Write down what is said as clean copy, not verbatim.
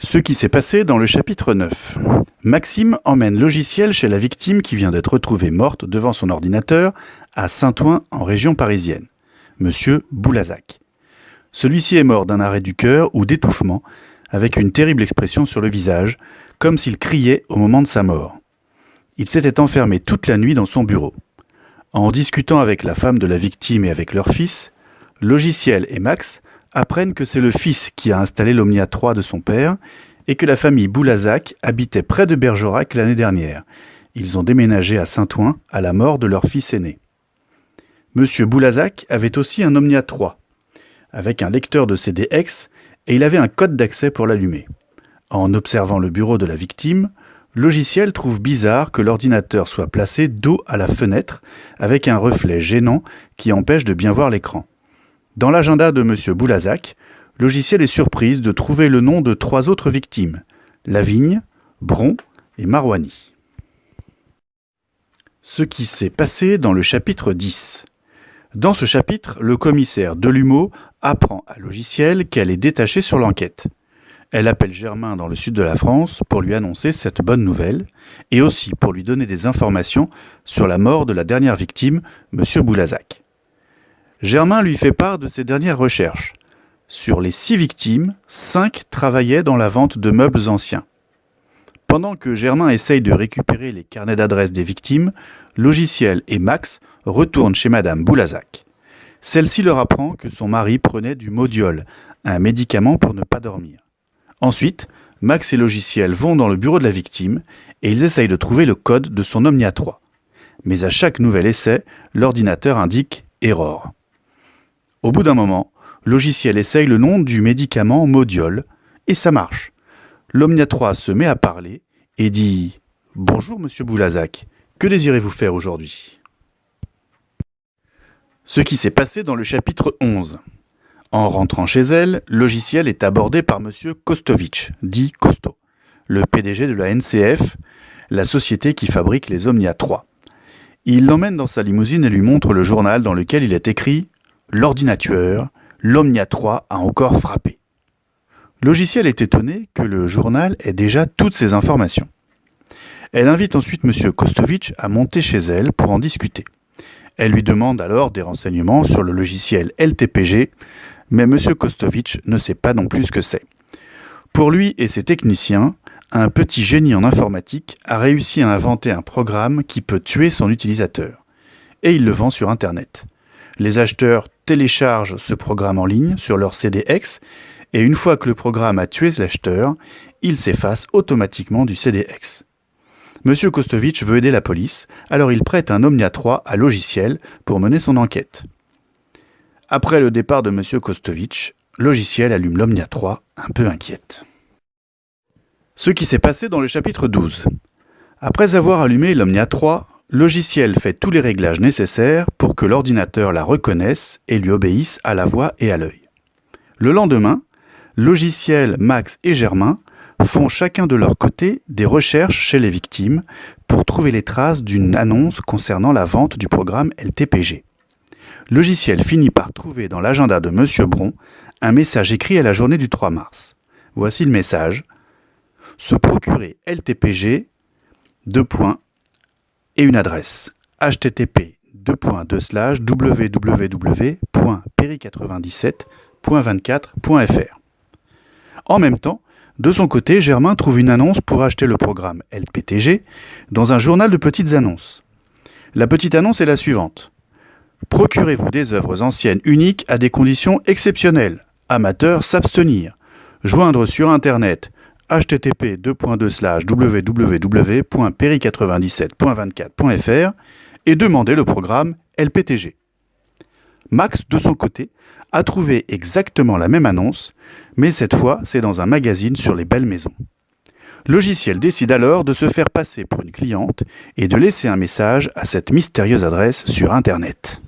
Ce qui s'est passé dans le chapitre 9. Maxime emmène Logiciel chez la victime qui vient d'être retrouvée morte devant son ordinateur à Saint-Ouen en région parisienne, Monsieur Boulazac. Celui-ci est mort d'un arrêt du cœur ou d'étouffement, avec une terrible expression sur le visage, comme s'il criait au moment de sa mort. Il s'était enfermé toute la nuit dans son bureau. En discutant avec la femme de la victime et avec leur fils, Logiciel et Max apprennent que c'est le fils qui a installé l'Omnia 3 de son père et que la famille Boulazac habitait près de Bergerac l'année dernière. Ils ont déménagé à Saint-Ouen à la mort de leur fils aîné. Monsieur Boulazac avait aussi un Omnia 3, avec un lecteur de CDX, et il avait un code d'accès pour l'allumer. En observant le bureau de la victime, Logiciel trouve bizarre que l'ordinateur soit placé dos à la fenêtre, avec un reflet gênant qui empêche de bien voir l'écran. Dans l'agenda de Monsieur Boulazac, Logiciel est surprise de trouver le nom de 3 autres victimes, Lavigne, Bron et Marouani. Ce qui s'est passé dans le chapitre 10. Dans ce chapitre, le commissaire Delumeau apprend à Logiciel qu'elle est détachée sur l'enquête. Elle appelle Germain dans le sud de la France pour lui annoncer cette bonne nouvelle et aussi pour lui donner des informations sur la mort de la dernière victime, Monsieur Boulazac. Germain lui fait part de ses dernières recherches. Sur les 6 victimes, 5 travaillaient dans la vente de meubles anciens. Pendant que Germain essaye de récupérer les carnets d'adresses des victimes, Logiciel et Max retournent chez Madame Boulazac. Celle-ci leur apprend que son mari prenait du Modiol, un médicament pour ne pas dormir. Ensuite, Max et Logiciel vont dans le bureau de la victime et ils essayent de trouver le code de son Omnia 3. Mais à chaque nouvel essai, l'ordinateur indique « Error ». Au bout d'un moment, Logiciel essaye le nom du médicament Modiol et ça marche. L'Omnia 3 se met à parler et dit « Bonjour Monsieur Boulazac, que désirez-vous faire aujourd'hui ?» Ce qui s'est passé dans le chapitre 11. En rentrant chez elle, Logiciel est abordé par Monsieur Kostovitch, dit Costo, le PDG de la NCF, la société qui fabrique les Omnia 3. Il l'emmène dans sa limousine et lui montre le journal dans lequel il est écrit « L'ordinateur, l'Omnia 3 a encore frappé ». Logiciel est étonné que le journal ait déjà toutes ces informations. Elle invite ensuite Monsieur Kostovitch à monter chez elle pour en discuter. Elle lui demande alors des renseignements sur le logiciel LTPG, mais M. Kostovitch ne sait pas non plus ce que c'est. Pour lui et ses techniciens, un petit génie en informatique a réussi à inventer un programme qui peut tuer son utilisateur. Et il le vend sur Internet. Les acheteurs téléchargent ce programme en ligne sur leur CDX, et une fois que le programme a tué l'acheteur, il s'efface automatiquement du CDX. M. Kostovitch veut aider la police, alors il prête un Omnia 3 à Logiciel pour mener son enquête. Après le départ de M. Kostovitch, Logiciel allume l'Omnia 3, un peu inquiète. Ce qui s'est passé dans le chapitre 12. Après avoir allumé l'Omnia 3, Logiciel fait tous les réglages nécessaires pour que l'ordinateur la reconnaisse et lui obéisse à la voix et à l'œil. Le lendemain, Logiciel, Max et Germain font chacun de leur côté des recherches chez les victimes pour trouver les traces d'une annonce concernant la vente du programme LTPG. Logiciel finit par trouver dans l'agenda de Monsieur Bron un message écrit à la journée du 3 mars. Voici le message. Se procurer LTPG, et une adresse http://www.peri97.24.fr. En même temps, de son côté, Germain trouve une annonce pour acheter le programme LPTG dans un journal de petites annonces. La petite annonce est la suivante. Procurez-vous des œuvres anciennes uniques à des conditions exceptionnelles. Amateurs s'abstenir. Joindre sur Internet http://www.peri97.24.fr et demander le programme LPTG. Max, de son côté, a trouvé exactement la même annonce, mais cette fois, c'est dans un magazine sur les belles maisons. Logiciel décide alors de se faire passer pour une cliente et de laisser un message à cette mystérieuse adresse sur Internet.